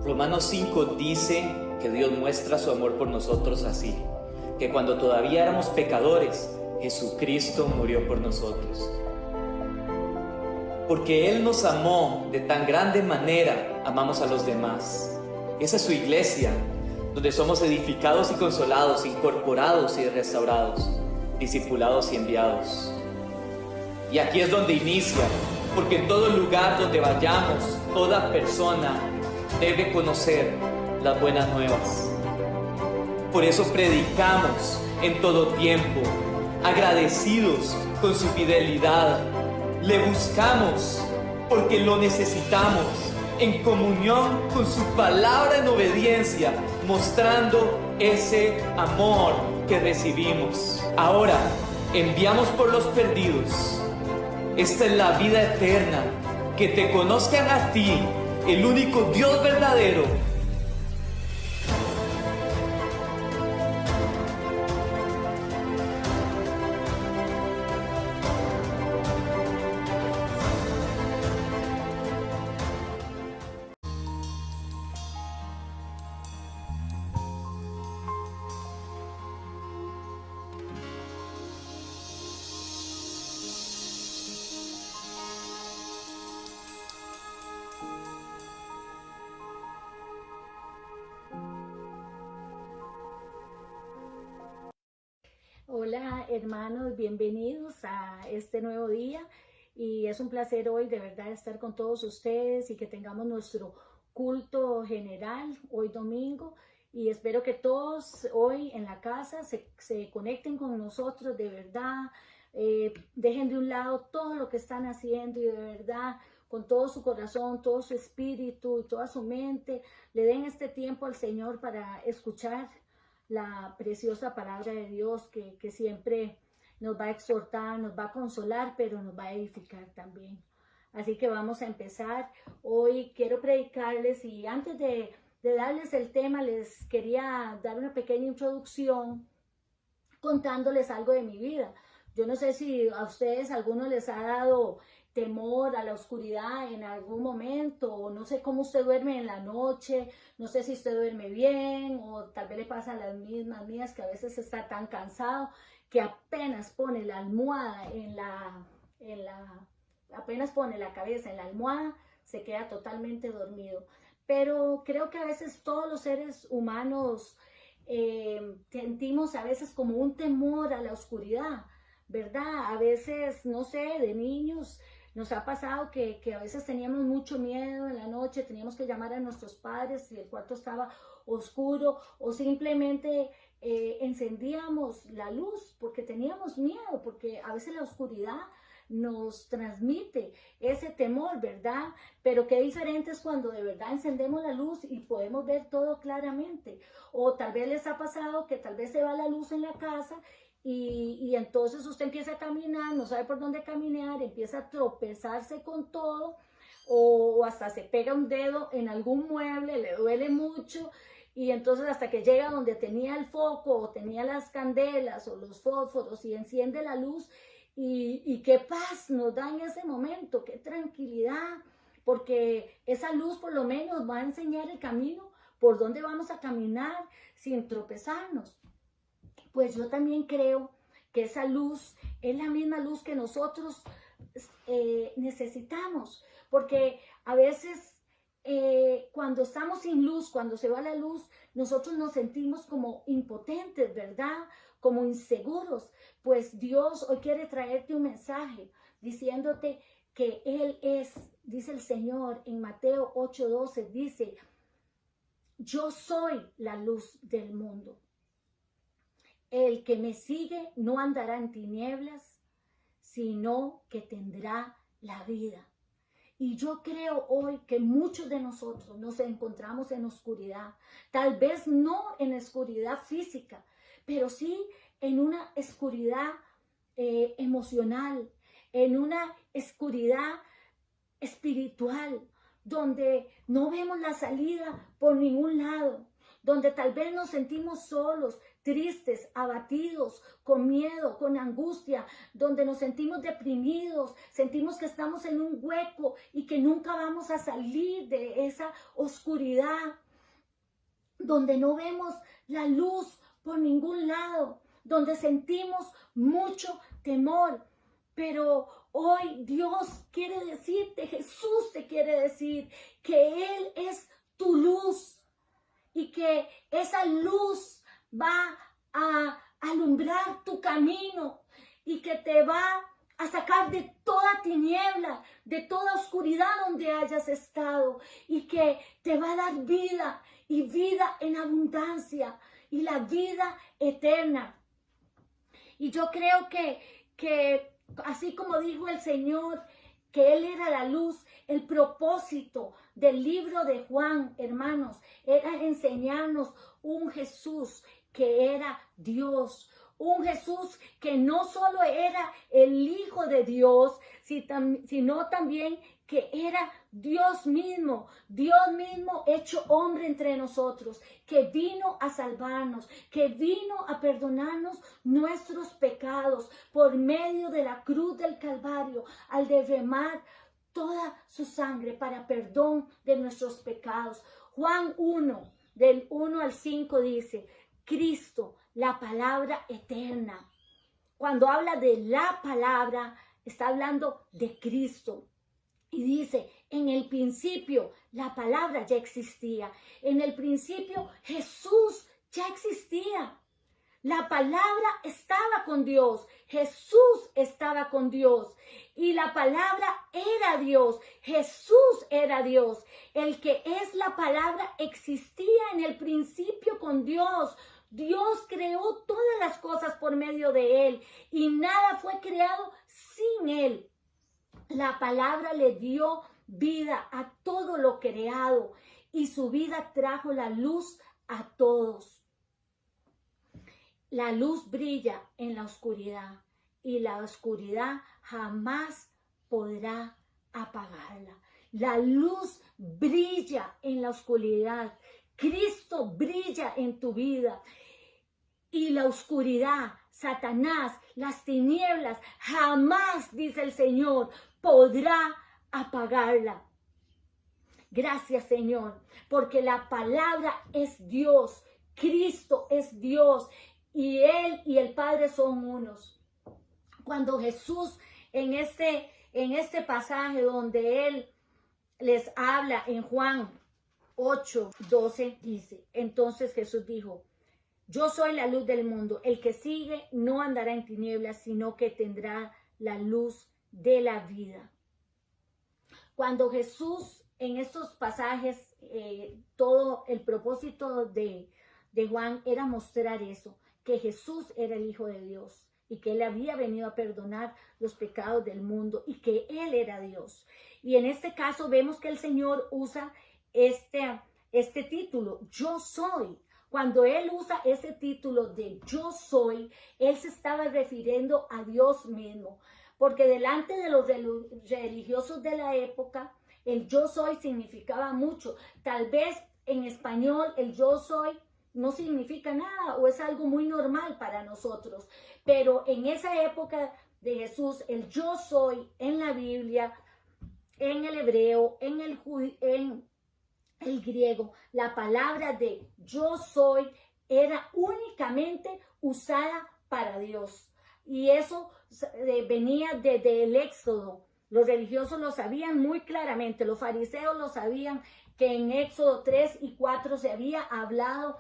Romanos 5 dice que Dios muestra su amor por nosotros así, que cuando todavía éramos pecadores, Jesucristo murió por nosotros. Porque Él nos amó de tan grande manera, amamos a los demás. Esa es su iglesia, donde somos edificados y consolados, incorporados y restaurados, discipulados y enviados. Y aquí es donde inicia, porque en todo lugar donde vayamos, toda persona debe conocer las buenas nuevas. Por eso predicamos en todo tiempo, agradecidos con su fidelidad. Le buscamos porque lo necesitamos, en comunión con su palabra en obediencia, mostrando ese amor que recibimos. Ahora, enviamos por los perdidos. Esta es la vida eterna, que te conozcan a ti, el único Dios verdadero. Hola hermanos, bienvenidos a este nuevo día y es un placer hoy de verdad estar con todos ustedes y que tengamos nuestro culto general hoy domingo, y espero que todos hoy en la casa se conecten con nosotros de verdad, dejen de un lado todo lo que están haciendo y de verdad con todo su corazón, todo su espíritu y toda su mente le den este tiempo al Señor para escuchar la preciosa palabra de Dios que siempre nos va a exhortar, nos va a consolar, pero nos va a edificar también. Así que vamos a empezar. Hoy quiero predicarles, y antes de darles el tema, les quería dar una pequeña introducción contándoles algo de mi vida. Yo no sé si a ustedes, a algunos les ha dado temor a la oscuridad en algún momento, o no sé cómo usted duerme en la noche, no sé si usted duerme bien, o tal vez le pasa a las mismas mías que a veces está tan cansado que apenas pone la almohada apenas pone la cabeza en la almohada, se queda totalmente dormido. Pero creo que a veces todos los seres humanos sentimos a veces como un temor a la oscuridad, ¿verdad? A veces, no sé, de niños nos ha pasado que a veces teníamos mucho miedo en la noche, teníamos que llamar a nuestros padres si el cuarto estaba oscuro, o simplemente encendíamos la luz porque teníamos miedo, porque a veces la oscuridad nos transmite ese temor, ¿verdad? Pero qué diferente es cuando de verdad encendemos la luz y podemos ver todo claramente. O tal vez les ha pasado que tal vez se va la luz en la casa y entonces usted empieza a caminar, no sabe por dónde caminar, empieza a tropezarse con todo, o hasta se pega un dedo en algún mueble, le duele mucho, y entonces hasta que llega donde tenía el foco o tenía las candelas o los fósforos y enciende la luz, y qué paz nos da en ese momento, qué tranquilidad, porque esa luz por lo menos va a enseñar el camino por donde vamos a caminar sin tropezarnos. Pues yo también creo que esa luz es la misma luz que nosotros necesitamos, porque a veces cuando estamos sin luz, cuando se va la luz, nosotros nos sentimos como impotentes, ¿verdad? Como inseguros. Pues Dios hoy quiere traerte un mensaje diciéndote que Él es, dice el Señor en Mateo 8:12, dice: yo soy la luz del mundo. El que me sigue no andará en tinieblas, sino que tendrá la vida. Y yo creo hoy que muchos de nosotros nos encontramos en oscuridad, tal vez no en oscuridad física, pero sí en una oscuridad emocional, en una oscuridad espiritual, donde no vemos la salida por ningún lado, donde tal vez nos sentimos solos, tristes, abatidos, con miedo, con angustia, donde nos sentimos deprimidos, sentimos que estamos en un hueco y que nunca vamos a salir de esa oscuridad, donde no vemos la luz por ningún lado, donde sentimos mucho temor. Pero hoy Dios quiere decirte, Jesús te quiere decir que Él es tu luz y que esa luz va a alumbrar tu camino y que te va a sacar de toda tiniebla, de toda oscuridad donde hayas estado, y que te va a dar vida y vida en abundancia y la vida eterna. Y yo creo que así como dijo el Señor, que Él era la luz, el propósito del libro de Juan, hermanos, era enseñarnos un Jesús que era Dios, un Jesús que no solo era el Hijo de Dios, sino también que era Dios mismo hecho hombre entre nosotros, que vino a salvarnos, que vino a perdonarnos nuestros pecados por medio de la cruz del Calvario, al derramar toda su sangre para perdón de nuestros pecados. Juan 1, del 1 al 5 dice, Cristo, la palabra eterna. Cuando habla de la palabra, está hablando de Cristo. Y dice, en el principio la palabra ya existía. En el principio Jesús ya existía. La palabra estaba con Dios. Jesús estaba con Dios. Y la palabra era Dios. Jesús era Dios. El que es la palabra existía en el principio con Dios. Dios creó todas las cosas por medio de Él. Y nada fue creado sin Él. La palabra le dio vida a todo lo creado y su vida trajo la luz a todos. La luz brilla en la oscuridad y la oscuridad jamás podrá apagarla. La luz brilla en la oscuridad. Cristo brilla en tu vida. Y la oscuridad, Satanás, las tinieblas, jamás, dice el Señor, podrá apagarla. Gracias, Señor, porque la palabra es Dios, Cristo es Dios y Él y el Padre son unos. Cuando Jesús en este pasaje donde Él les habla en Juan 8:12 dice, entonces Jesús dijo, yo soy la luz del mundo, el que sigue no andará en tinieblas, sino que tendrá la luz de la vida. Cuando Jesús en estos pasajes, todo el propósito de Juan era mostrar eso, que Jesús era el Hijo de Dios y que Él había venido a perdonar los pecados del mundo y que Él era Dios. Y en este caso vemos que el Señor usa este título, yo soy. Cuando Él usa ese título de yo soy, Él se estaba refiriendo a Dios mismo. Porque delante de los religiosos de la época, el yo soy significaba mucho. Tal vez en español el yo soy no significa nada o es algo muy normal para nosotros. Pero en esa época de Jesús, el yo soy en la Biblia, en el hebreo, en el griego, la palabra de yo soy era únicamente usada para Dios. Y eso venía desde el Éxodo. Los religiosos lo sabían muy claramente. Los fariseos lo sabían que en Éxodo 3 y 4 se había hablado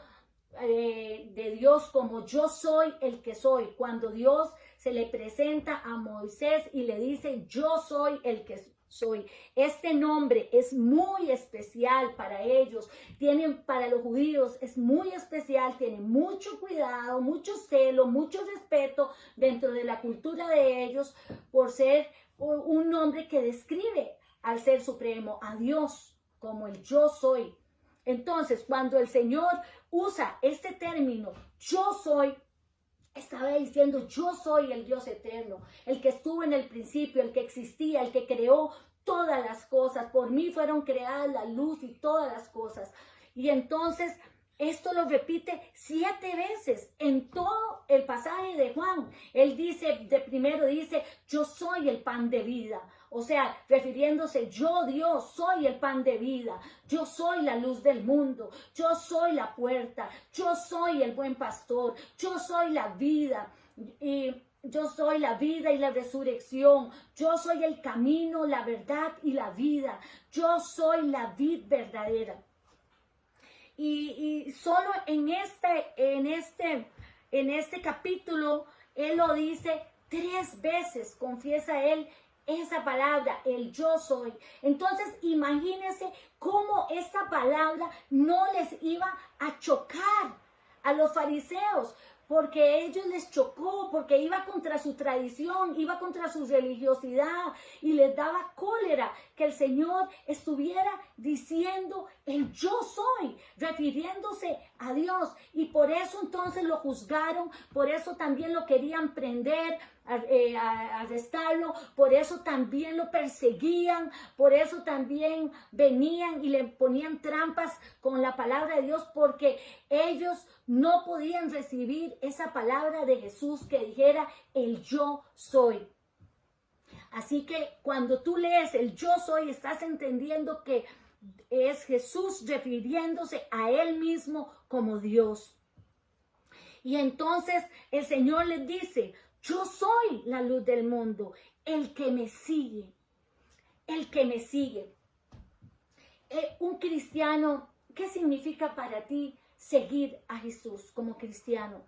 de Dios como yo soy el que soy. Cuando Dios se le presenta a Moisés y le dice yo soy el que soy. Este nombre es muy especial para ellos, para los judíos es muy especial, tienen mucho cuidado, mucho celo, mucho respeto dentro de la cultura de ellos por ser un nombre que describe al Ser Supremo, a Dios, como el yo soy. Entonces, cuando el Señor usa este término, yo soy, estaba diciendo, yo soy el Dios eterno, el que estuvo en el principio, el que existía, el que creó todas las cosas. Por mí fueron creadas la luz y todas las cosas. Y entonces Esto lo repite 7 veces en todo el pasaje de Juan. Él dice, primero dice, yo soy el pan de vida. O sea, refiriéndose, yo Dios soy el pan de vida. Yo soy la luz del mundo. Yo soy la puerta. Yo soy el buen pastor. Yo soy la vida. Y yo soy la vida y la resurrección. Yo soy el camino, la verdad y la vida. Yo soy la vid verdadera. Y solo en este capítulo, él lo dice 3 veces, confiesa él esa palabra, el yo soy. Entonces, imagínense cómo esta palabra no les iba a chocar a los fariseos, porque a ellos les chocó, porque iba contra su tradición, iba contra su religiosidad y les daba cólera que el Señor estuviera diciendo el yo soy, refiriéndose a Dios. Y por eso entonces lo juzgaron, por eso también lo querían prender, arrestarlo, por eso también lo perseguían, por eso también venían y le ponían trampas con la palabra de Dios, porque ellos no podían recibir esa palabra de Jesús que dijera el yo soy. Así que cuando tú lees el yo soy, estás entendiendo que es Jesús refiriéndose a él mismo como Dios. Y entonces el Señor les dice, yo soy la luz del mundo, el que me sigue, el que me sigue. Un cristiano, ¿qué significa para ti seguir a Jesús como cristiano?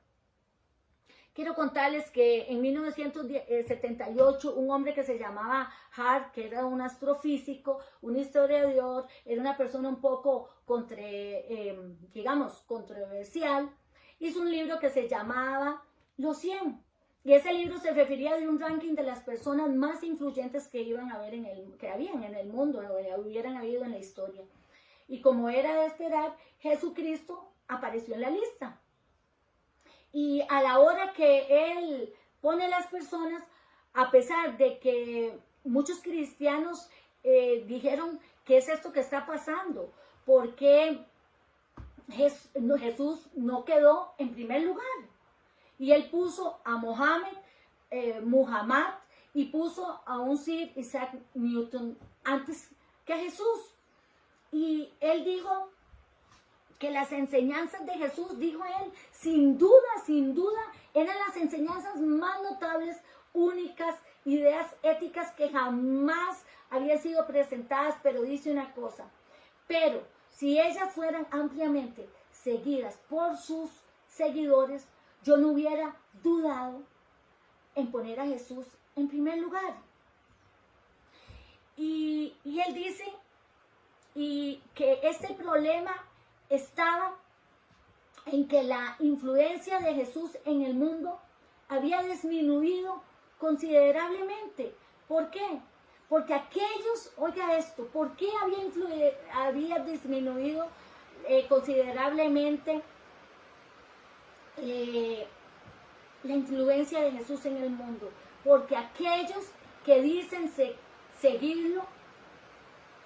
Quiero contarles que en 1978 un hombre que se llamaba Hart, que era un astrofísico, un historiador, era una persona un poco controversial, hizo un libro que se llamaba Los 100. Y ese libro se refería de un ranking de las personas más influyentes que habían en el mundo, o hubieran habido en la historia. Y como era de esperar, Jesucristo apareció en la lista. Y a la hora que él pone las personas, a pesar de que muchos cristianos dijeron, ¿qué es esto que está pasando? Porque Jesús no quedó en primer lugar. Y él puso a Muhammad y puso a un Sir Isaac Newton antes que a Jesús. Y él dijo que las enseñanzas de Jesús, dijo él, sin duda, eran las enseñanzas más notables, únicas, ideas éticas que jamás habían sido presentadas, pero dice una cosa, pero si ellas fueran ampliamente seguidas por sus seguidores, yo no hubiera dudado en poner a Jesús en primer lugar. Y él dice que este problema estaba en que la influencia de Jesús en el mundo había disminuido considerablemente. ¿Por qué? Porque aquellos, oiga esto, ¿por qué había disminuido considerablemente la influencia de Jesús en el mundo? Porque aquellos que dicen seguirlo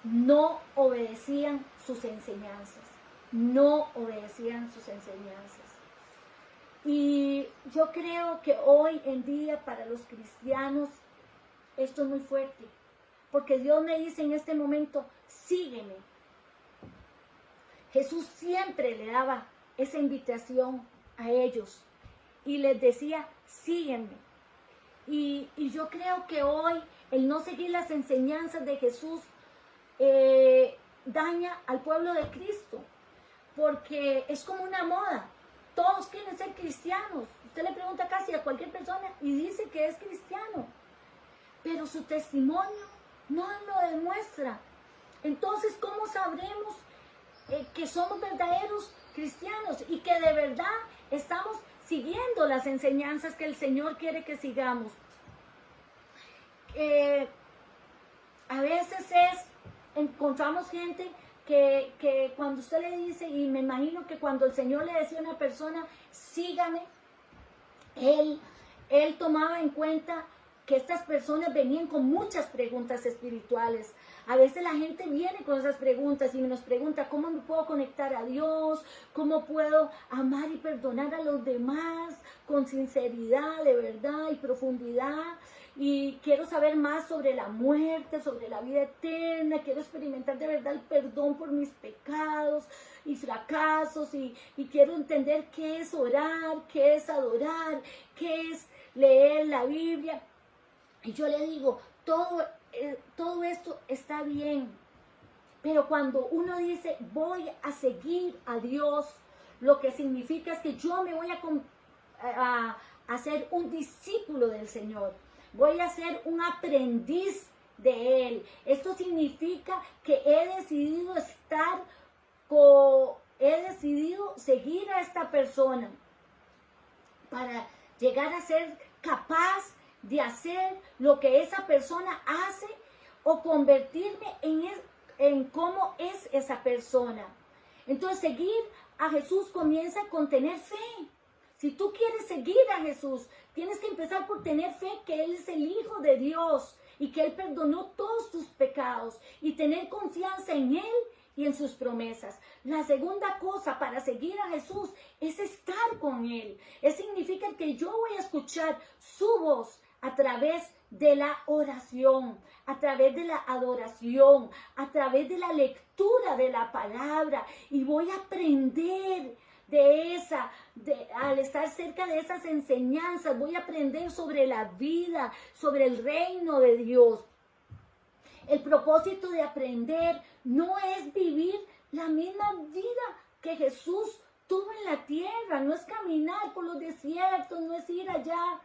no obedecían sus enseñanzas. No obedecían sus enseñanzas. Y yo creo que hoy en día para los cristianos esto es muy fuerte, porque Dios me dice en este momento, sígueme. Jesús siempre le daba esa invitación a ellos y les decía, sígueme. Y yo creo que hoy el no seguir las enseñanzas de Jesús daña al pueblo de Cristo, porque es como una moda. Todos quieren ser cristianos. Usted le pregunta casi a cualquier persona y dice que es cristiano, pero su testimonio no lo demuestra. Entonces, ¿cómo sabremos que somos verdaderos cristianos y que de verdad estamos siguiendo las enseñanzas que el Señor quiere que sigamos? A veces encontramos gente que cuando usted le dice, y me imagino que cuando el Señor le decía a una persona, sígame, él tomaba en cuenta que estas personas venían con muchas preguntas espirituales. A veces la gente viene con esas preguntas y nos pregunta, ¿cómo me puedo conectar a Dios? ¿Cómo puedo amar y perdonar a los demás con sinceridad, de verdad y profundidad? Y quiero saber más sobre la muerte, sobre la vida eterna. Quiero experimentar de verdad el perdón por mis pecados y fracasos. Y quiero entender qué es orar, qué es adorar, qué es leer la Biblia. Y yo le digo, todo esto está bien. Pero cuando uno dice, voy a seguir a Dios, lo que significa es que yo me voy a ser un discípulo del Señor. Voy a ser un aprendiz de Él. Esto significa que he decidido seguir a esta persona para llegar a ser capaz de hacer lo que esa persona hace o convertirme en cómo es esa persona. Entonces, seguir a Jesús comienza con tener fe. Si tú quieres seguir a Jesús, tienes que empezar por tener fe que Él es el Hijo de Dios y que Él perdonó todos tus pecados y tener confianza en Él y en sus promesas. La segunda cosa para seguir a Jesús es estar con Él. Eso significa que yo voy a escuchar su voz a través de la oración, a través de la adoración, a través de la lectura de la palabra, y voy a aprender al estar cerca de esas enseñanzas, voy a aprender sobre la vida, sobre el reino de Dios. El propósito de aprender no es vivir la misma vida que Jesús tuvo en la tierra, no es caminar por los desiertos, no es ir allá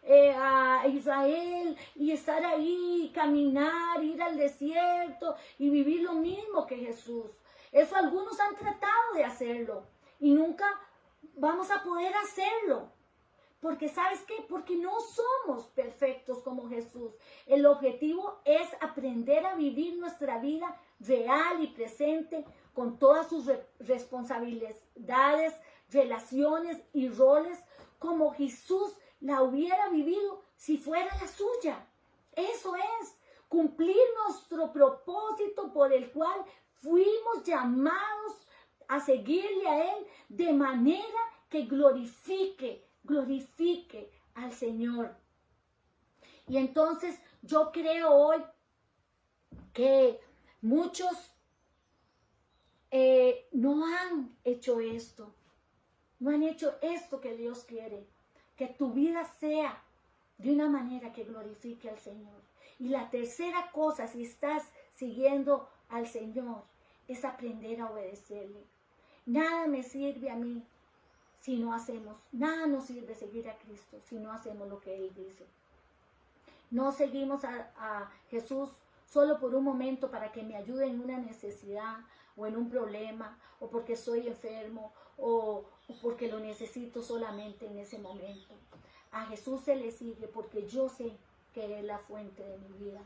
a Israel y estar ahí, caminar, ir al desierto y vivir lo mismo que Jesús. Eso algunos han tratado de hacerlo y nunca vamos a poder hacerlo. Porque ¿sabes qué? Porque no somos perfectos como Jesús. El objetivo es aprender a vivir nuestra vida real y presente con todas sus responsabilidades, relaciones y roles como Jesús la hubiera vivido si fuera la suya. Eso es cumplir nuestro propósito por el cual fuimos llamados a seguirle a Él de manera que glorifique al Señor. Y entonces yo creo hoy que muchos no han hecho esto. No han hecho esto que Dios quiere. Que tu vida sea de una manera que glorifique al Señor. Y la tercera cosa, si estás siguiendo al Señor, es aprender a obedecerle. Nada me sirve a mí si no hacemos, nada nos sirve seguir a Cristo si no hacemos lo que Él dice. No seguimos a Jesús solo por un momento para que me ayude en una necesidad o en un problema, o porque soy enfermo, o porque lo necesito solamente en ese momento. A Jesús se le sigue porque yo sé que Él es la fuente de mi vida,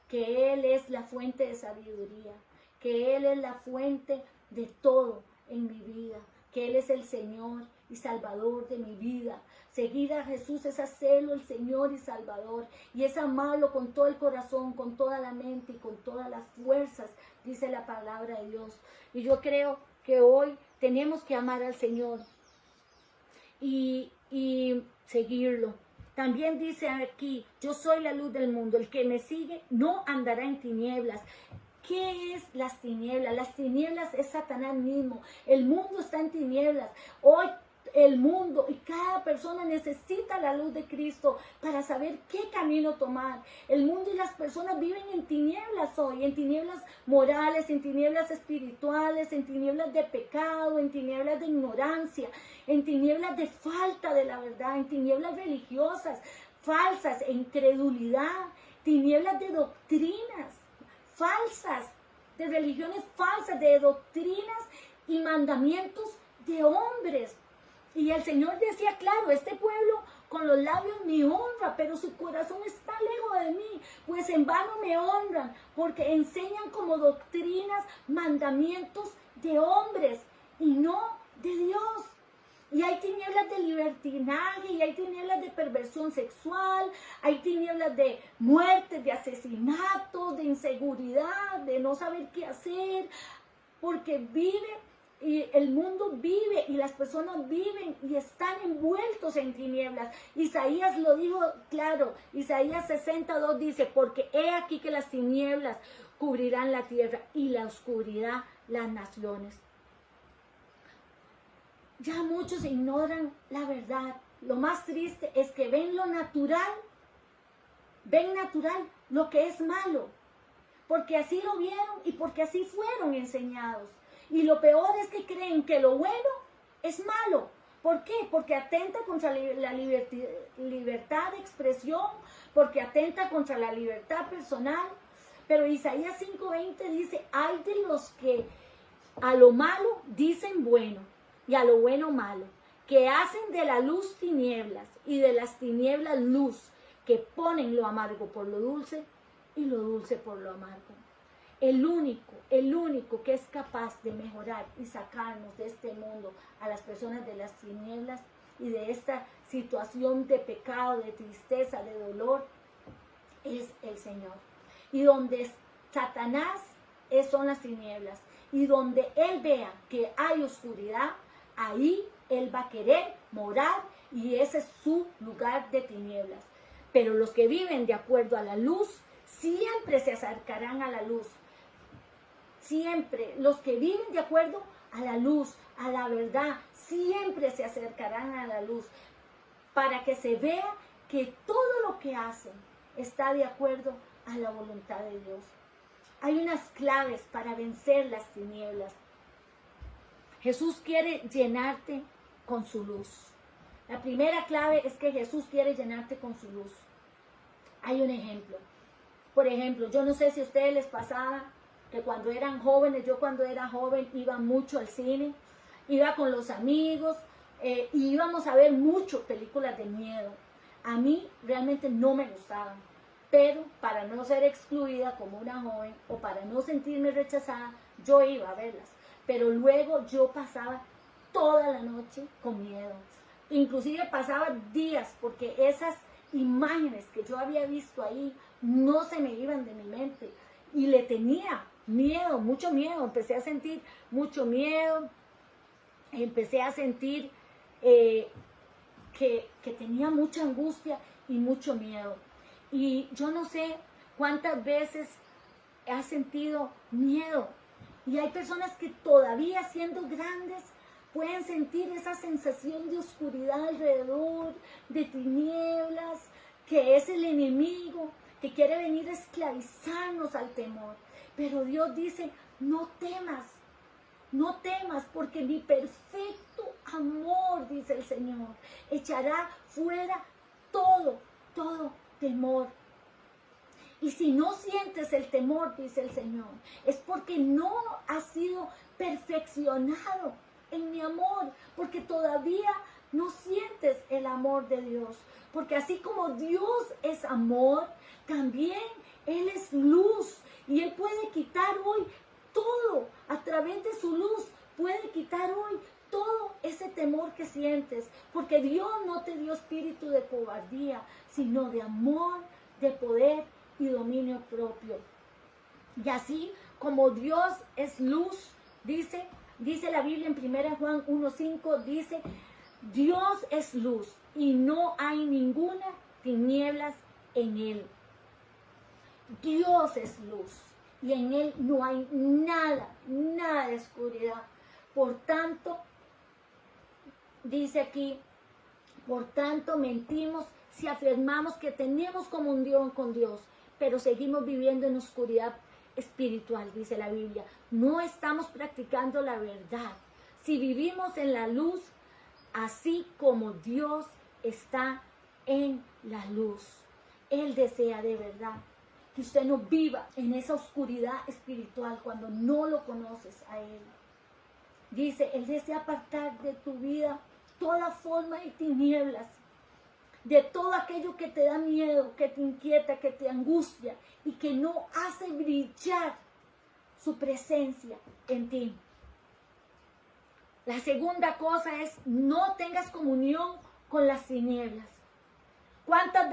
que Él es la fuente de sabiduría, que Él es la fuente de todo en mi vida, que Él es el Señor y Salvador de mi vida. Seguir a Jesús es hacerlo el Señor y Salvador, y es amarlo con todo el corazón, con toda la mente y con todas las fuerzas, dice la palabra de Dios. Y yo creo que hoy tenemos que amar al Señor y seguirlo. También dice aquí, yo soy la luz del mundo, el que me sigue no andará en tinieblas. ¿Qué es las tinieblas? Las tinieblas es Satanás mismo. El mundo está en tinieblas. Hoy el mundo y cada persona necesita la luz de Cristo para saber qué camino tomar. El mundo y las personas viven en tinieblas hoy, en tinieblas morales, en tinieblas espirituales, en tinieblas de pecado, en tinieblas de ignorancia, en tinieblas de falta de la verdad, en tinieblas religiosas falsas, en incredulidad, tinieblas de doctrinas falsas, de religiones falsas, de doctrinas y mandamientos de hombres. Y el Señor decía, claro, este pueblo con los labios me honra, pero su corazón está lejos de mí, pues en vano me honran, porque enseñan como doctrinas mandamientos de hombres y no de Dios. Y hay tinieblas de libertinaje, y hay tinieblas de perversión sexual, hay tinieblas de muerte, de asesinato, de inseguridad, de no saber qué hacer, porque y el mundo vive y las personas viven y están envueltos en tinieblas. Isaías lo dijo claro, Isaías 62 dice, porque he aquí que las tinieblas cubrirán la tierra y la oscuridad las naciones. Ya muchos ignoran la verdad. Lo más triste es que ven natural lo que es malo, porque así lo vieron y porque así fueron enseñados. Y lo peor es que creen que lo bueno es malo. ¿Por qué? Porque atenta contra la libertad de expresión, porque atenta contra la libertad personal. Pero Isaías 5:20 dice, hay de los que a lo malo dicen bueno y a lo bueno malo, que hacen de la luz tinieblas y de las tinieblas luz, que ponen lo amargo por lo dulce y lo dulce por lo amargo. El único que es capaz de mejorar y sacarnos de este mundo a las personas de las tinieblas y de esta situación de pecado, de tristeza, de dolor, es el Señor. Y donde Satanás son las tinieblas, y donde Él vea que hay oscuridad, ahí Él va a querer morar, y ese es su lugar de tinieblas. Pero los que viven de acuerdo a la luz, siempre se acercarán a la luz. Siempre, los que viven de acuerdo a la luz, a la verdad, siempre se acercarán a la luz, para que se vea que todo lo que hacen está de acuerdo a la voluntad de Dios. Hay unas claves para vencer las tinieblas. Jesús quiere llenarte con su luz. La primera clave es que Jesús quiere llenarte con su luz. Hay un ejemplo. Por ejemplo, yo no sé si a ustedes les pasaba que cuando eran jóvenes, yo cuando era joven iba mucho al cine, iba con los amigos, y íbamos a ver mucho películas de miedo. A mí realmente no me gustaban, pero para no ser excluida como una joven o para no sentirme rechazada, yo iba a verlas. Pero luego yo pasaba toda la noche con miedo. Inclusive pasaba días porque esas imágenes que yo había visto ahí no se me iban de mi mente. Y le tenía miedo, mucho miedo. Empecé a sentir mucho miedo. Empecé a sentir que tenía mucha angustia y mucho miedo. Y yo no sé cuántas veces has sentido miedo. Y hay personas que todavía siendo grandes pueden sentir esa sensación de oscuridad alrededor, de tinieblas, que es el enemigo que quiere venir a esclavizarnos al temor. Pero Dios dice, no temas, porque mi perfecto amor, dice el Señor, echará fuera todo temor. Y si no sientes el temor, dice el Señor, es porque no has sido perfeccionado en mi amor, porque todavía no sientes el amor de Dios. Porque así como Dios es amor, también Él es luz. Y Él puede quitar hoy todo, a través de su luz, puede quitar hoy todo ese temor que sientes. Porque Dios no te dio espíritu de cobardía, sino de amor, de poder y dominio propio. Y así como Dios es luz, dice la Biblia en 1 Juan 1:5, dice, Dios es luz y no hay ninguna tinieblas en Él. Dios es luz y en Él no hay nada de oscuridad. Por tanto, dice aquí, por tanto mentimos si afirmamos que tenemos comunión con Dios, pero seguimos viviendo en oscuridad espiritual, dice la Biblia. No estamos practicando la verdad. Si vivimos en la luz, así como Dios está en la luz. Él desea de verdad que usted no viva en esa oscuridad espiritual cuando no lo conoces a Él. Dice, Él desea apartar de tu vida toda forma de tinieblas, de todo aquello que te da miedo, que te inquieta, que te angustia y que no hace brillar su presencia en ti. La segunda cosa es no tengas comunión con las tinieblas. ¿Cuántas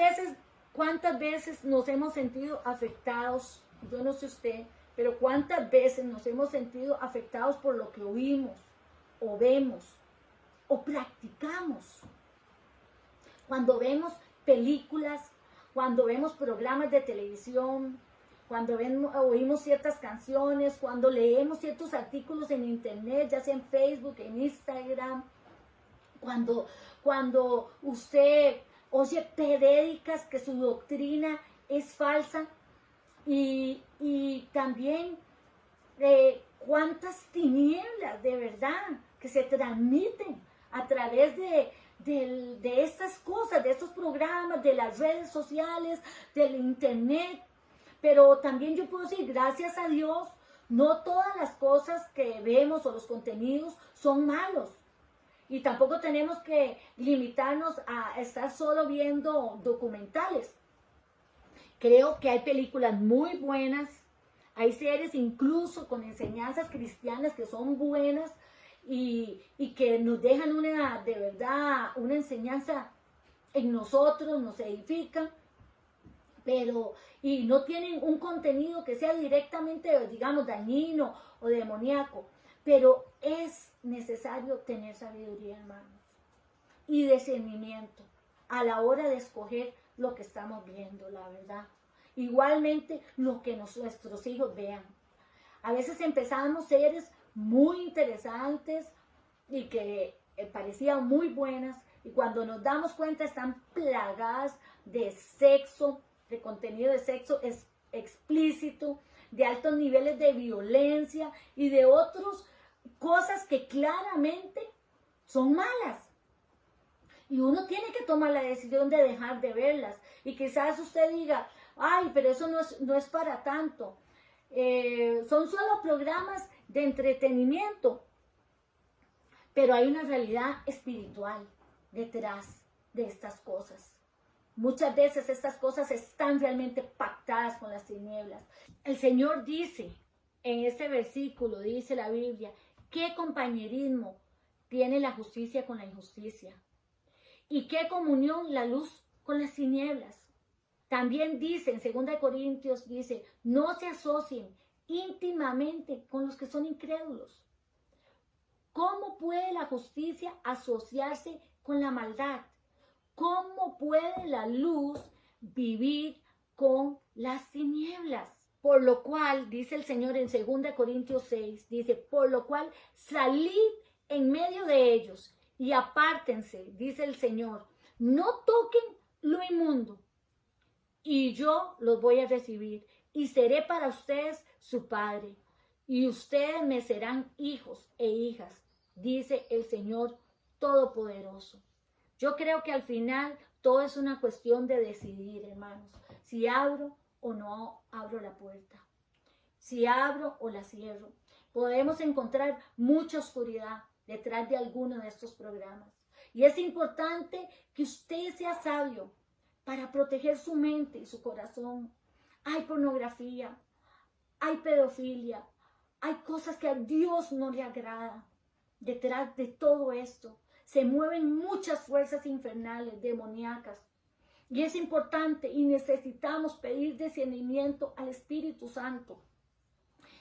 veces nos hemos sentido afectados? Yo no sé usted, pero ¿cuántas veces nos hemos sentido afectados por lo que oímos, o vemos, o practicamos? Cuando vemos películas, cuando vemos programas de televisión, cuando oímos ciertas canciones, cuando leemos ciertos artículos en internet, ya sea en Facebook, en Instagram, cuando usted oye prédicas que su doctrina es falsa, y también cuántas tinieblas de verdad que se transmiten a través de estas cosas, de estos programas, de las redes sociales, del internet. Pero también yo puedo decir, gracias a Dios, no todas las cosas que vemos o los contenidos son malos. Y tampoco tenemos que limitarnos a estar solo viendo documentales. Creo que hay películas muy buenas, hay series incluso con enseñanzas cristianas que son buenas y que nos dejan de verdad una enseñanza en nosotros, nos edifican, y no tienen un contenido que sea directamente, digamos, dañino o demoníaco, pero es necesario tener sabiduría, hermanos, y discernimiento a la hora de escoger lo que estamos viendo, la verdad. Igualmente lo que nuestros hijos vean. A veces empezamos series muy interesantes y que parecían muy buenas, y cuando nos damos cuenta están plagadas de sexo, de contenido de sexo explícito, de altos niveles de violencia y de otras cosas que claramente son malas. Y uno tiene que tomar la decisión de dejar de verlas. Y quizás usted diga, ay, pero eso no es para tanto. Son solo programas de entretenimiento. Pero hay una realidad espiritual detrás de estas cosas. Muchas veces estas cosas están realmente pactadas con las tinieblas. El Señor dice, en este versículo, dice la Biblia, ¿qué compañerismo tiene la justicia con la injusticia? ¿Y qué comunión la luz con las tinieblas? También dice, en 2 Corintios, dice, no se asocien íntimamente con los que son incrédulos. ¿Cómo puede la justicia asociarse con la maldad? ¿Cómo puede la luz vivir con las tinieblas? Por lo cual, dice el Señor en 2 Corintios 6, dice, por lo cual salid en medio de ellos y apártense, dice el Señor, no toquen lo inmundo, y yo los voy a recibir, y seré para ustedes su Padre, y ustedes me serán hijos e hijas, dice el Señor Todopoderoso. Yo creo que al final todo es una cuestión de decidir, hermanos, si abro o no abro la puerta, si abro o la cierro. Podemos encontrar mucha oscuridad detrás de alguno de estos programas. Y es importante que usted sea sabio para proteger su mente y su corazón. Hay pornografía, hay pedofilia, hay cosas que a Dios no le agrada. Detrás de todo esto se mueven muchas fuerzas infernales, demoníacas. Y es importante y necesitamos pedir discernimiento al Espíritu Santo.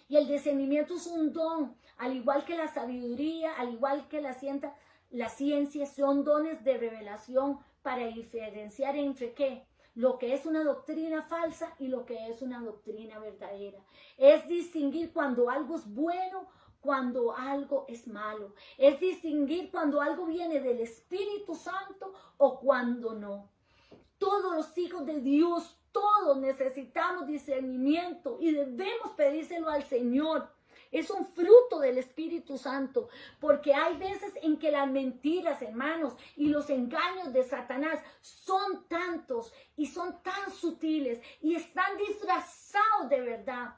Y el discernimiento es un don, al igual que la sabiduría, al igual que la ciencia, son dones de revelación para diferenciar entre qué, lo que es una doctrina falsa y lo que es una doctrina verdadera. Es distinguir cuando algo es bueno, cuando algo es malo. Es distinguir cuando algo viene del Espíritu Santo o cuando no. Todos los hijos de Dios, todos necesitamos discernimiento y debemos pedírselo al Señor. Es un fruto del Espíritu Santo, porque hay veces en que las mentiras, hermanos, y los engaños de Satanás son tantos y son tan sutiles y están disfrazados de verdad.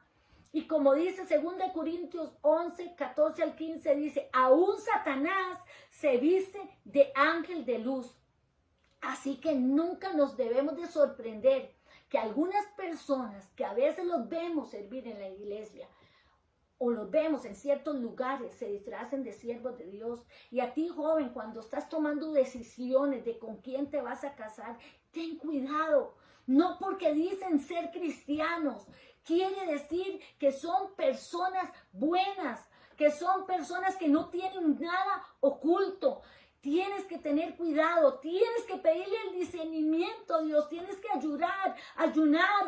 Y como dice 2 Corintios 11, 14 al 15, dice, aún Satanás se viste de ángel de luz. Así que nunca nos debemos de sorprender que algunas personas que a veces los vemos servir en la iglesia o los vemos en ciertos lugares, se disfracen de siervos de Dios. Y a ti, joven, cuando estás tomando decisiones de con quién te vas a casar, ten cuidado. No porque dicen ser cristianos, quiere decir que son personas buenas, que son personas que no tienen nada oculto. Tienes que tener cuidado, tienes que pedirle el discernimiento a Dios, tienes que ayunar,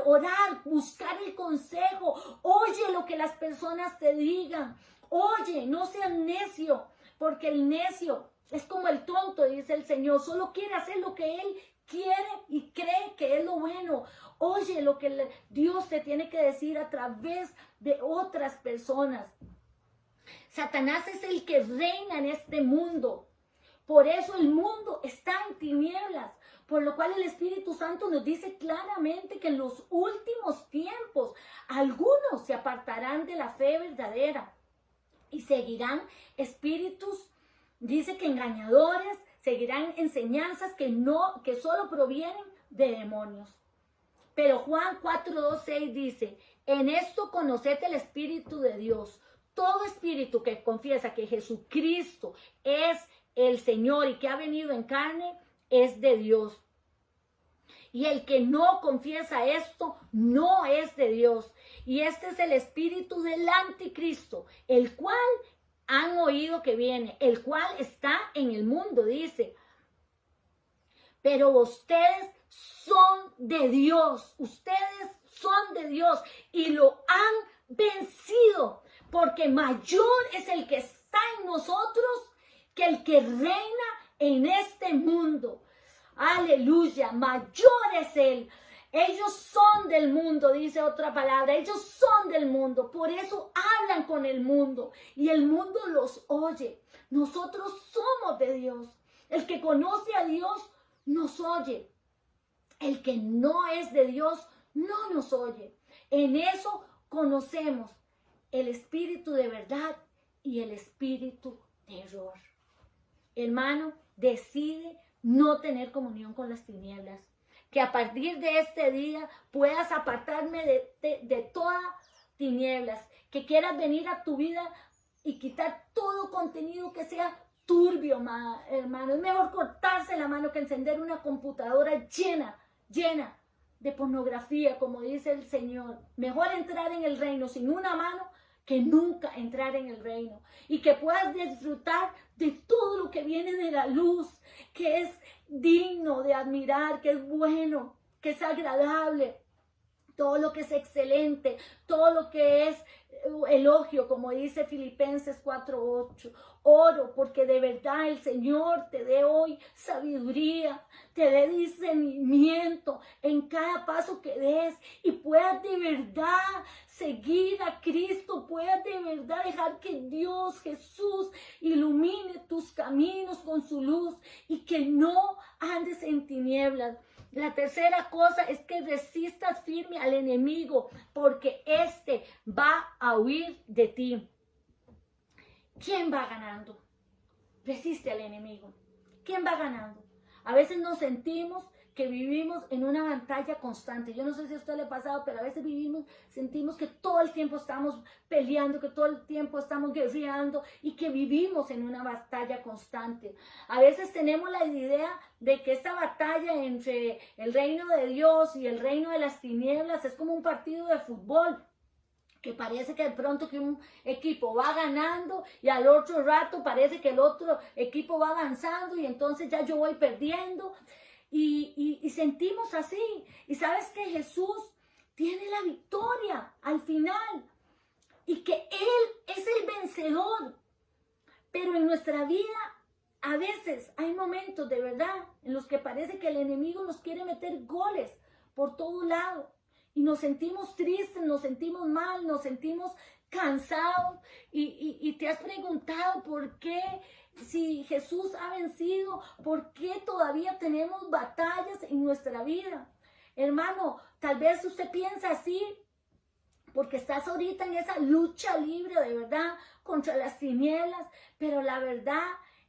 orar, buscar el consejo. Oye lo que las personas te digan. Oye, no seas necio, porque el necio es como el tonto, dice el Señor. Solo quiere hacer lo que Él quiere y cree que es lo bueno. Oye lo que Dios te tiene que decir a través de otras personas. Satanás es el que reina en este mundo. Por eso el mundo está en tinieblas, por lo cual el Espíritu Santo nos dice claramente que en los últimos tiempos algunos se apartarán de la fe verdadera y seguirán espíritus, dice que engañadores, seguirán enseñanzas que solo provienen de demonios. Pero Juan 4:2-6 dice, en esto conoced el Espíritu de Dios. Todo espíritu que confiesa que Jesucristo es el Señor y que ha venido en carne es de Dios. Y el que no confiesa esto no es de Dios. Y este es el espíritu del anticristo, el cual han oído que viene, el cual está en el mundo, dice. Pero ustedes son de Dios, ustedes son de Dios y lo han vencido, porque mayor es el que está en nosotros que el que reina en este mundo. Aleluya, mayor es Él. Ellos son del mundo, dice otra palabra. Ellos son del mundo, por eso hablan con el mundo y el mundo los oye. Nosotros somos de Dios. El que conoce a Dios nos oye. El que no es de Dios no nos oye. En eso conocemos el espíritu de verdad y el espíritu de error. Hermano, decide no tener comunión con las tinieblas. Que a partir de este día puedas apartarme de todas tinieblas. Que quieras venir a tu vida y quitar todo contenido que sea turbio, hermano. Es mejor cortarse la mano que encender una computadora llena de pornografía, como dice el Señor. Mejor entrar en el reino sin una mano que nunca entrar en el reino, y que puedas disfrutar de todo lo que viene de la luz, que es digno de admirar, que es bueno, que es agradable, todo lo que es excelente, todo lo que es elogio, como dice Filipenses 4:8. Oro porque de verdad el Señor te dé hoy sabiduría, te dé discernimiento en cada paso que des y puedas de verdad seguir a Cristo, puedas de verdad dejar que Dios, Jesús, ilumine tus caminos con su luz y que no andes en tinieblas. La tercera cosa es que resistas firme al enemigo, porque éste va a huir de ti. ¿Quién va ganando? Resiste al enemigo. ¿Quién va ganando? A veces nos sentimos que vivimos en una batalla constante. Yo no sé si a usted le ha pasado, pero a veces sentimos que todo el tiempo estamos peleando, que todo el tiempo estamos guerreando y que vivimos en una batalla constante. A veces tenemos la idea de que esta batalla entre el reino de Dios y el reino de las tinieblas es como un partido de fútbol, que parece que de pronto que un equipo va ganando y al otro rato parece que el otro equipo va avanzando y entonces ya yo voy perdiendo. Y sentimos así. Y sabes que Jesús tiene la victoria al final y que Él es el vencedor. Pero en nuestra vida a veces hay momentos de verdad en los que parece que el enemigo nos quiere meter goles por todo lado y nos sentimos tristes, nos sentimos mal, nos sentimos cansados y te has preguntado por qué. Si Jesús ha vencido, ¿por qué todavía tenemos batallas en nuestra vida? Hermano, tal vez usted piensa así porque estás ahorita en esa lucha libre de verdad contra las tinieblas, pero la verdad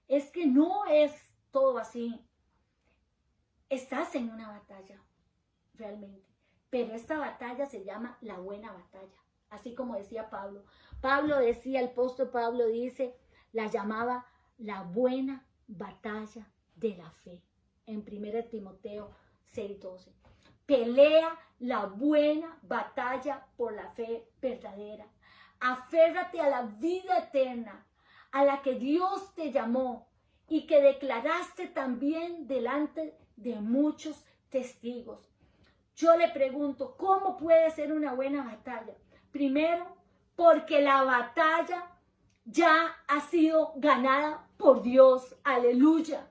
es que no es todo así. Estás en una batalla, realmente, pero esta batalla se llama la buena batalla. así como decía Pablo. Pablo decía, el apóstol Pablo dice, la llamaba la buena batalla de la fe. En 1 Timoteo 6:12. Pelea la buena batalla por la fe verdadera. Aférrate a la vida eterna, a la que Dios te llamó y que declaraste también delante de muchos testigos. Yo le pregunto, ¿cómo puede ser una buena batalla? Primero, porque la batalla ya ha sido ganada por Dios. Aleluya.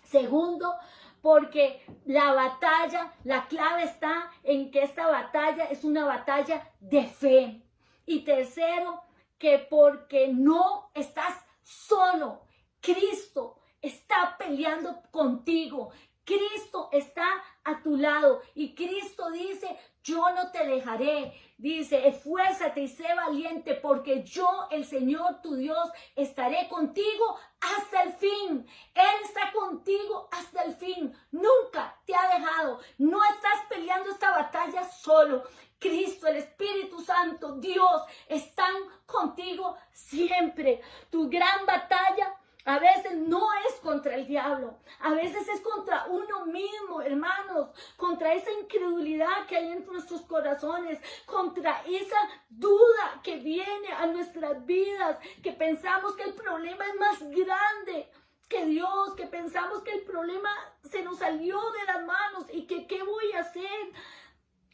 Segundo, porque la batalla, la clave está en que esta batalla es una batalla de fe. Y tercero, que porque no estás solo, Cristo está peleando contigo. Cristo está a tu lado y Cristo dice, yo no te dejaré. Dice, esfuérzate y sé valiente porque yo, el Señor tu Dios, estaré contigo hasta el fin. Él está contigo hasta el fin. Nunca te ha dejado. No estás peleando esta batalla solo. Cristo, el Espíritu Santo, Dios, están contigo siempre. Tu gran batalla a veces no es contra el diablo, a veces es contra uno mismo, hermanos, contra esa incredulidad que hay en nuestros corazones, contra esa duda que viene a nuestras vidas, que pensamos que el problema es más grande que Dios, que pensamos que el problema se nos salió de las manos y que ¿qué voy a hacer?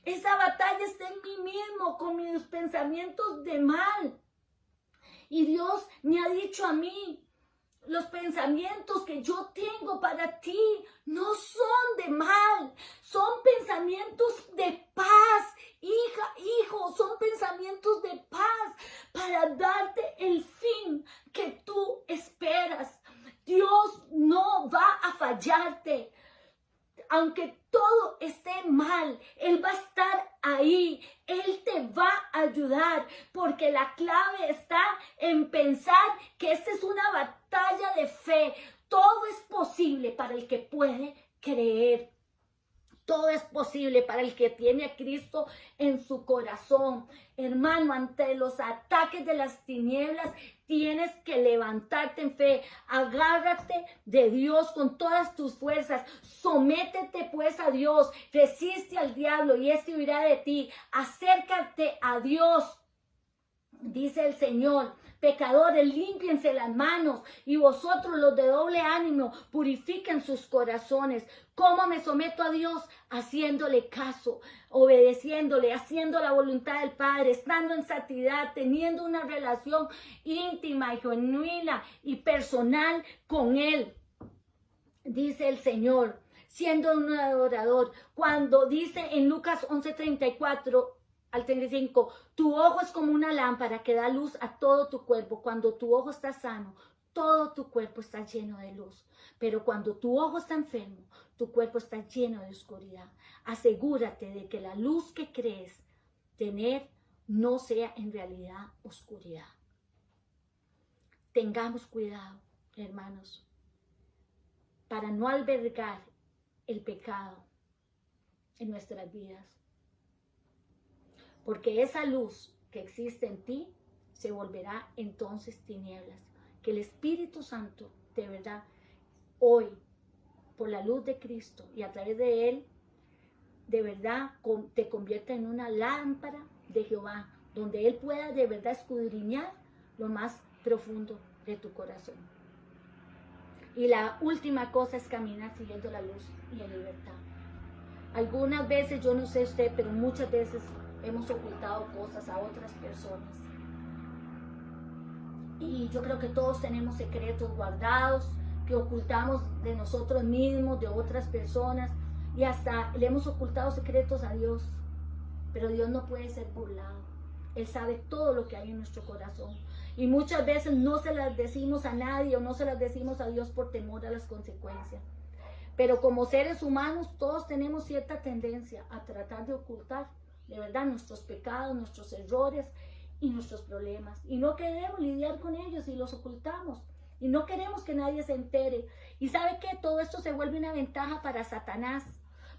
Esa batalla está en mí mismo, con mis pensamientos de mal. Y Dios me ha dicho a mí, los pensamientos que yo tengo para ti no son de mal, son pensamientos de paz, hija, hijo, son pensamientos de paz para darte el fin que tú esperas. Dios no va a fallarte. Aunque todo esté mal, Él va a estar ahí. Él te va a ayudar porque la clave está en pensar que esta es una batalla de fe. Todo es posible para el que puede creer. Todo es posible para el que tiene a Cristo en su corazón. Hermano, ante los ataques de las tinieblas, tienes que levantarte en fe. Agárrate de Dios con todas tus fuerzas. Sométete pues a Dios. Resiste al diablo y éste huirá de ti. Acércate a Dios. Dice el Señor, pecadores, límpiense las manos y vosotros los de doble ánimo, purifiquen sus corazones. ¿Cómo me someto a Dios? Haciéndole caso, obedeciéndole, haciendo la voluntad del Padre, estando en santidad, teniendo una relación íntima y genuina y personal con Él. Dice el Señor, siendo un adorador. Cuando dice en Lucas 11:34 al 35, tu ojo es como una lámpara que da luz a todo tu cuerpo. Cuando tu ojo está sano, todo tu cuerpo está lleno de luz. Pero cuando tu ojo está enfermo, tu cuerpo está lleno de oscuridad. Asegúrate de que la luz que crees tener no sea en realidad oscuridad. Tengamos cuidado, hermanos, para no albergar el pecado en nuestras vidas. Porque esa luz que existe en ti se volverá entonces tinieblas. Que el Espíritu Santo, de verdad, hoy, por la luz de Cristo y a través de Él, de verdad te convierta en una lámpara de Jehová, donde Él pueda de verdad escudriñar lo más profundo de tu corazón. Y la última cosa es caminar siguiendo la luz y en libertad. Algunas veces, yo no sé usted, pero muchas veces hemos ocultado cosas a otras personas. Y yo creo que todos tenemos secretos guardados que ocultamos de nosotros mismos, de otras personas, y hasta le hemos ocultado secretos a Dios. Pero Dios no puede ser burlado. Él sabe todo lo que hay en nuestro corazón. Y muchas veces no se las decimos a nadie o no se las decimos a Dios por temor a las consecuencias. Pero como seres humanos todos tenemos cierta tendencia a tratar de ocultar de verdad nuestros pecados, nuestros errores y nuestros problemas. Y no queremos lidiar con ellos y los ocultamos. Y no queremos que nadie se entere. ¿Y sabe qué? Todo esto se vuelve una ventaja para Satanás.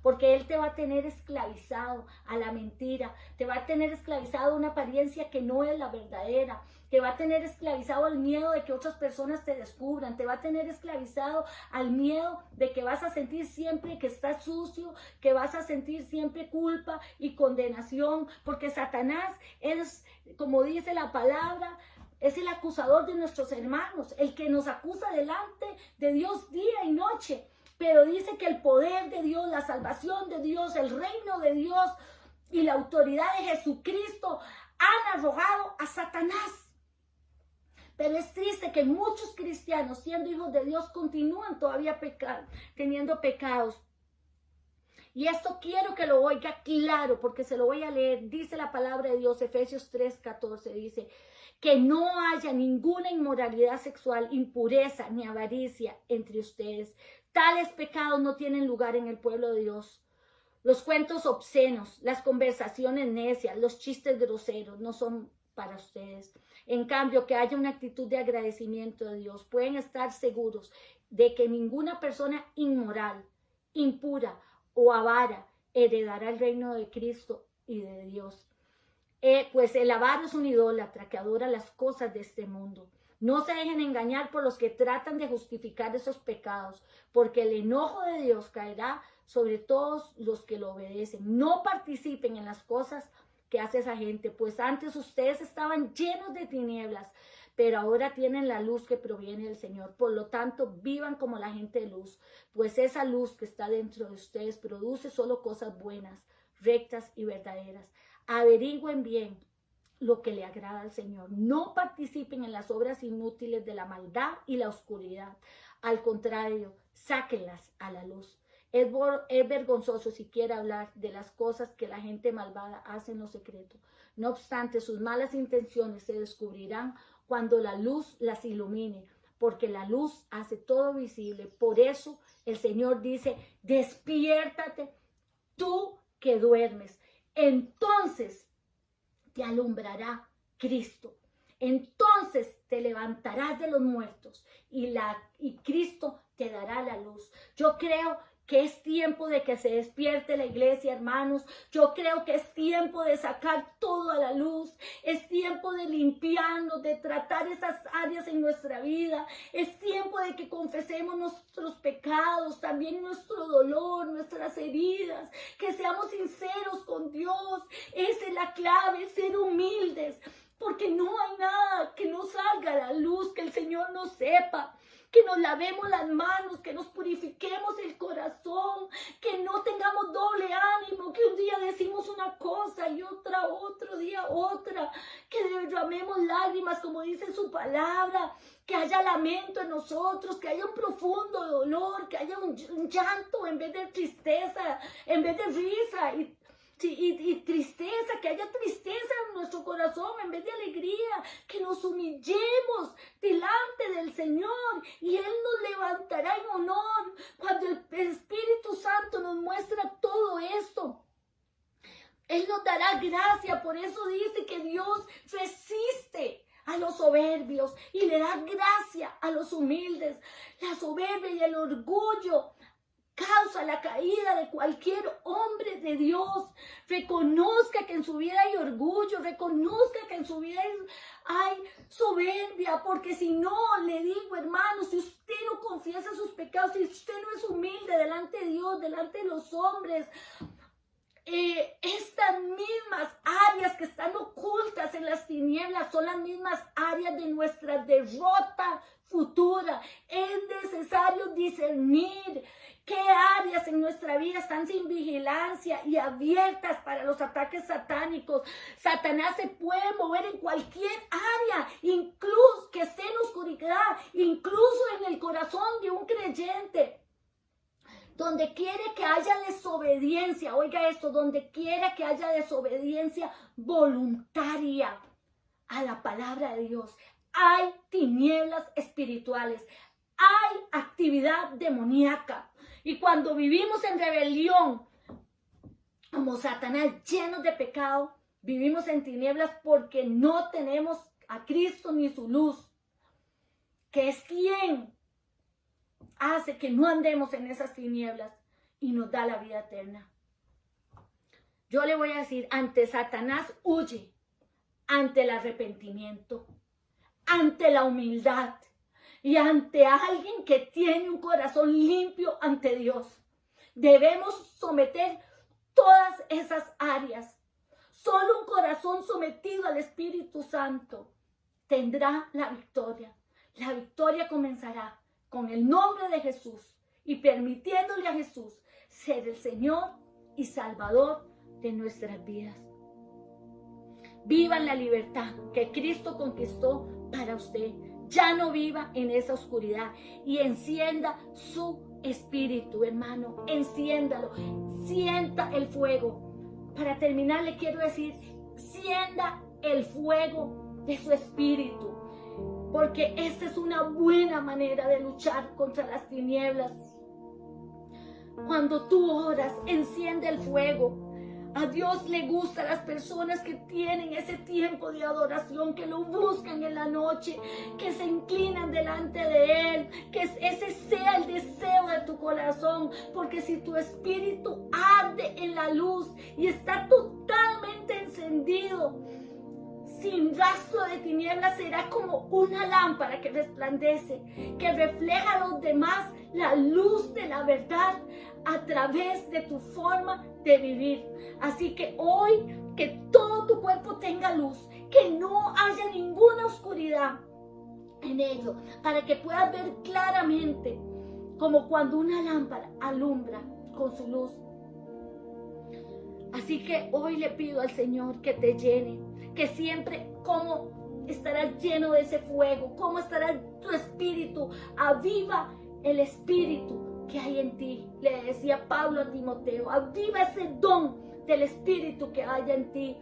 porque él te va a tener esclavizado a la mentira, te va a tener esclavizado a una apariencia que no es la verdadera, te va a tener esclavizado al miedo de que otras personas te descubran, te va a tener esclavizado al miedo de que vas a sentir siempre que estás sucio, que vas a sentir siempre culpa y condenación, porque Satanás es, como dice la palabra, es el acusador de nuestros hermanos, el que nos acusa delante de Dios día y noche. Pero dice que el poder de Dios, la salvación de Dios, el reino de Dios y la autoridad de Jesucristo han arrojado a Satanás. Pero es triste que muchos cristianos, siendo hijos de Dios, continúan todavía teniendo pecados. Y esto quiero que lo oiga claro, porque se lo voy a leer. Dice la palabra de Dios, Efesios 3:14, dice que no haya ninguna inmoralidad sexual, impureza ni avaricia entre ustedes. Tales pecados no tienen lugar en el pueblo de Dios. Los cuentos obscenos, las conversaciones necias, los chistes groseros no son para ustedes. En cambio, que haya una actitud de agradecimiento de Dios. Pueden estar seguros de que ninguna persona inmoral, impura o avara heredará el reino de Cristo y de Dios. Pues el avaro es un idólatra que adora las cosas de este mundo. No se dejen engañar por los que tratan de justificar esos pecados, porque el enojo de Dios caerá sobre todos los que lo obedecen. No participen en las cosas que hace esa gente, pues antes ustedes estaban llenos de tinieblas, pero ahora tienen la luz que proviene del Señor. Por lo tanto, vivan como la gente de luz, pues esa luz que está dentro de ustedes produce solo cosas buenas, rectas y verdaderas. Averigüen bien lo que le agrada al Señor. No participen en las obras inútiles de la maldad y la oscuridad. Al contrario, sáquenlas a la luz. Es vergonzoso siquiera hablar de las cosas que la gente malvada hace en lo secreto. No obstante, sus malas intenciones se descubrirán cuando la luz las ilumine, porque la luz hace todo visible. Por eso el Señor dice, despiértate tú que duermes. Entonces te alumbrará Cristo. Entonces te levantarás de los muertos y Cristo te dará la luz. Yo creo que es tiempo de que se despierte la iglesia, hermanos. Yo creo que es tiempo de sacar todo a la luz. Es tiempo de limpiarnos, de tratar esas áreas en nuestra vida. Es tiempo de que confesemos nuestros pecados, también nuestro dolor, nuestras heridas. Que seamos sinceros con Dios. Esa es la clave, ser humildes. Porque no hay nada que no salga a la luz, que el Señor no sepa. Que nos lavemos las manos, que nos purifiquemos el corazón, que no tengamos doble ánimo, que un día decimos una cosa y otro día otra, que derramemos lágrimas como dice su palabra, que haya lamento en nosotros, que haya un profundo dolor, que haya un llanto en vez de tristeza, en vez de risa y tristeza, que haya tristeza en nuestro corazón en vez de alegría, que nos humillemos delante del Señor y Él nos levantará en honor cuando el Espíritu Santo nos muestra todo esto. Él nos dará gracia, por eso dice que Dios resiste a los soberbios y le da gracia a los humildes. La soberbia y el orgullo causa la caída de cualquier hombre de Dios. Reconozca que en su vida hay orgullo, reconozca que en su vida hay soberbia, porque si no, le digo, hermano, si usted no confiesa sus pecados, si usted no es humilde delante de Dios, delante de los hombres, estas mismas áreas que están ocultas en las tinieblas son las mismas áreas de nuestra derrota futura. Es necesario discernir qué áreas en nuestra vida están sin vigilancia y abiertas para los ataques satánicos. Satanás se puede mover en cualquier área, incluso que esté en oscuridad, incluso en el corazón de un creyente. Donde quiere que haya desobediencia, oiga esto, donde quiera que haya desobediencia voluntaria a la palabra de Dios, hay tinieblas espirituales, hay actividad demoníaca. Y cuando vivimos en rebelión, como Satanás, llenos de pecado, vivimos en tinieblas porque no tenemos a Cristo ni su luz, que es quien hace que no andemos en esas tinieblas. y nos da la vida eterna. Yo le voy a decir, ante Satanás huye, ante el arrepentimiento, ante la humildad y ante alguien que tiene un corazón limpio ante Dios. Debemos someter todas esas áreas. Solo un corazón sometido al Espíritu Santo tendrá la victoria. La victoria comenzará con el nombre de Jesús y permitiéndole a Jesús ser el Señor y Salvador de nuestras vidas. Vivan la libertad que Cristo conquistó para usted. Ya no viva en esa oscuridad y encienda su espíritu, hermano. Enciéndalo. Sienta el fuego. Para terminar, le quiero decir, sienta el fuego de su espíritu, porque esta es una buena manera de luchar contra las tinieblas. Cuando tú oras, enciende el fuego. A Dios le gustan las personas que tienen ese tiempo de adoración, que lo buscan en la noche, que se inclinan delante de Él, que ese sea el deseo de tu corazón, porque si tu espíritu arde en la luz y está totalmente encendido, sin rastro de tinieblas, será como una lámpara que resplandece, que refleja a los demás la luz de la verdad a través de tu forma de vivir. Así que hoy, que todo tu cuerpo tenga luz, que no haya ninguna oscuridad en ello, para que puedas ver claramente, como cuando una lámpara alumbra con su luz. Así que hoy le pido al Señor que te llene, que siempre, como estarás lleno de ese fuego, como estará tu espíritu, aviva el espíritu que hay en ti. Le decía Pablo a Timoteo, aviva ese don del espíritu que haya en ti.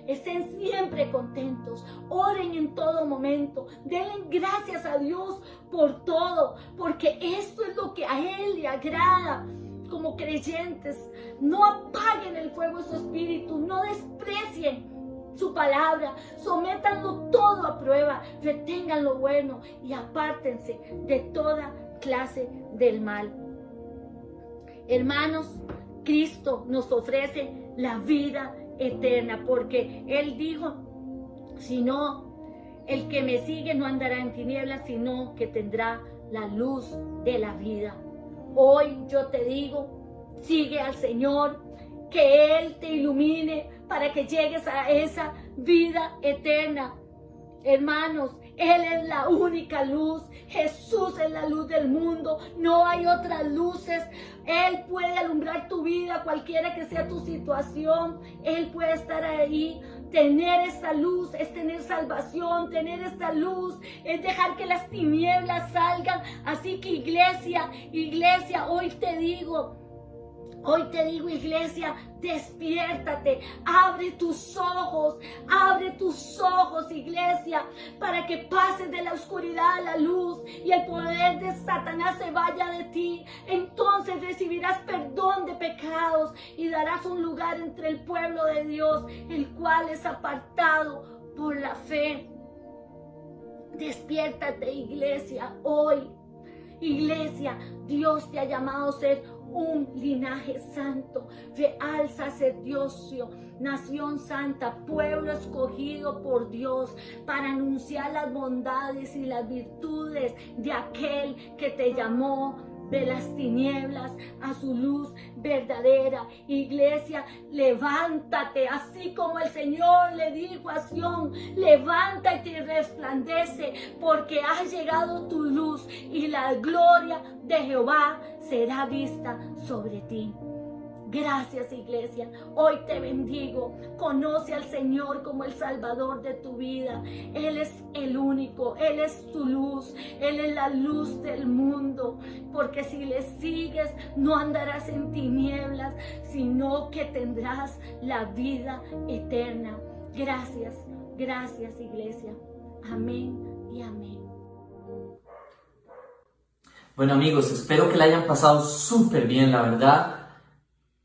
Estén siempre contentos, oren en todo momento, denle gracias a Dios por todo, porque esto es lo que a Él le agrada. Como creyentes, no apaguen el fuego de su espíritu, no desprecien su palabra, sométanlo todo a prueba, retengan lo bueno y apártense de toda clase del mal. Hermanos, Cristo nos ofrece la vida eterna, porque Él dijo, si no, el que me sigue no andará en tinieblas, sino que tendrá la luz de la vida. Hoy yo te digo, sigue al Señor, que Él te ilumine para que llegues a esa vida eterna. Hermanos, Él es la única luz. Jesús es la luz del mundo. No hay otras luces. Él puede alumbrar tu vida, cualquiera que sea tu situación. Él puede estar ahí. Tener esta luz es tener salvación. Tener esta luz es dejar que las tinieblas salgan. Así que iglesia, hoy te digo, iglesia, despiértate, abre tus ojos, iglesia, para que pases de la oscuridad a la luz y el poder de Satanás se vaya de ti. Entonces recibirás perdón de pecados y darás un lugar entre el pueblo de Dios, el cual es apartado por la fe. Despiértate, iglesia, hoy. Iglesia, Dios te ha llamado a ser un linaje santo, real sacerdocio, nación santa, pueblo escogido por Dios para anunciar las bondades y las virtudes de aquel que te llamó de las tinieblas a su luz verdadera. Iglesia, levántate, así como el Señor le dijo a Sión, levántate y resplandece, porque ha llegado tu luz y la gloria de Jehová será vista sobre ti. Gracias, iglesia. Hoy te bendigo. Conoce al Señor como el Salvador de tu vida. Él es el único. Él es tu luz. Él es la luz del mundo. Porque si le sigues, no andarás en tinieblas, sino que tendrás la vida eterna. Gracias, gracias, iglesia. Amén y amén. Bueno, amigos, espero que la hayan pasado súper bien, la verdad.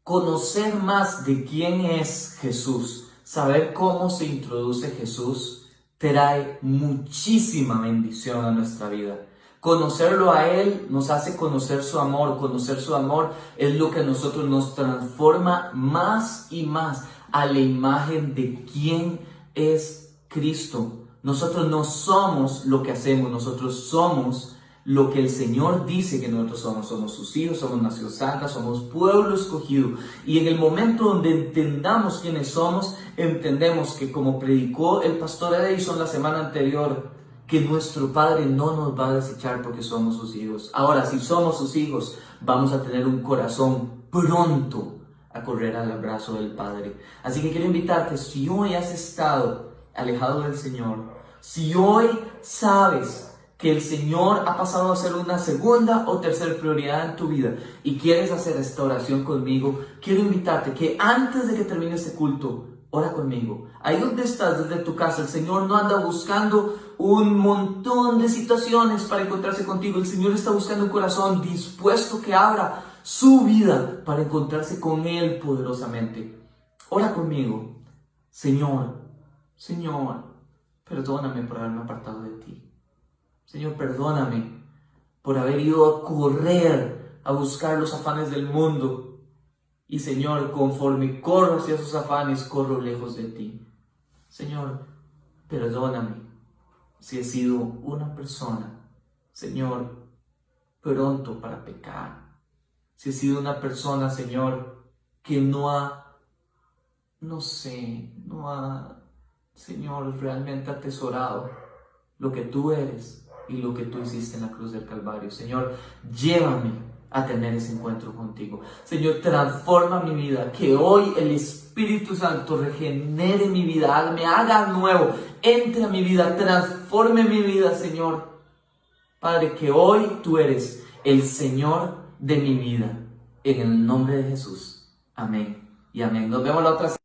Conocer más de quién es Jesús, saber cómo se introduce Jesús, trae muchísima bendición a nuestra vida. Conocerlo a Él nos hace conocer su amor. Conocer su amor es lo que a nosotros nos transforma más y más a la imagen de quién es Cristo. Nosotros no somos lo que hacemos, nosotros somos lo que el Señor dice que nosotros somos. Somos sus hijos, somos nación santa, somos pueblo escogido. Y en el momento donde entendamos quiénes somos, entendemos que, como predicó el pastor Edison la semana anterior, que nuestro Padre no nos va a desechar porque somos sus hijos. Ahora, si somos sus hijos, vamos a tener un corazón pronto a correr al abrazo del Padre. Así que quiero invitarte, si hoy has estado alejado del Señor, si hoy sabes que el Señor ha pasado a ser una segunda o tercera prioridad en tu vida y quieres hacer esta oración conmigo, quiero invitarte que antes de que termine este culto, ora conmigo. Ahí donde estás, desde tu casa, el Señor no anda buscando un montón de situaciones para encontrarse contigo. El Señor está buscando un corazón dispuesto que abra su vida para encontrarse con Él poderosamente. Ora conmigo. Señor, perdóname por haberme apartado de ti. Señor, perdóname por haber ido a correr a buscar los afanes del mundo. Y Señor, conforme corro hacia esos afanes, corro lejos de ti. Señor, perdóname si he sido una persona, Señor, pronto para pecar. Si he sido una persona, Señor, que no ha, Señor, realmente atesorado lo que tú eres y lo que tú hiciste en la cruz del Calvario. Señor, llévame a tener ese encuentro contigo. Señor, transforma mi vida, que hoy el Espíritu Santo regenere mi vida, me haga nuevo, entre a mi vida, transforme mi vida, Señor. Padre, que hoy tú eres el Señor de mi vida. En el nombre de Jesús. Amén y amén. Nos vemos la otra semana.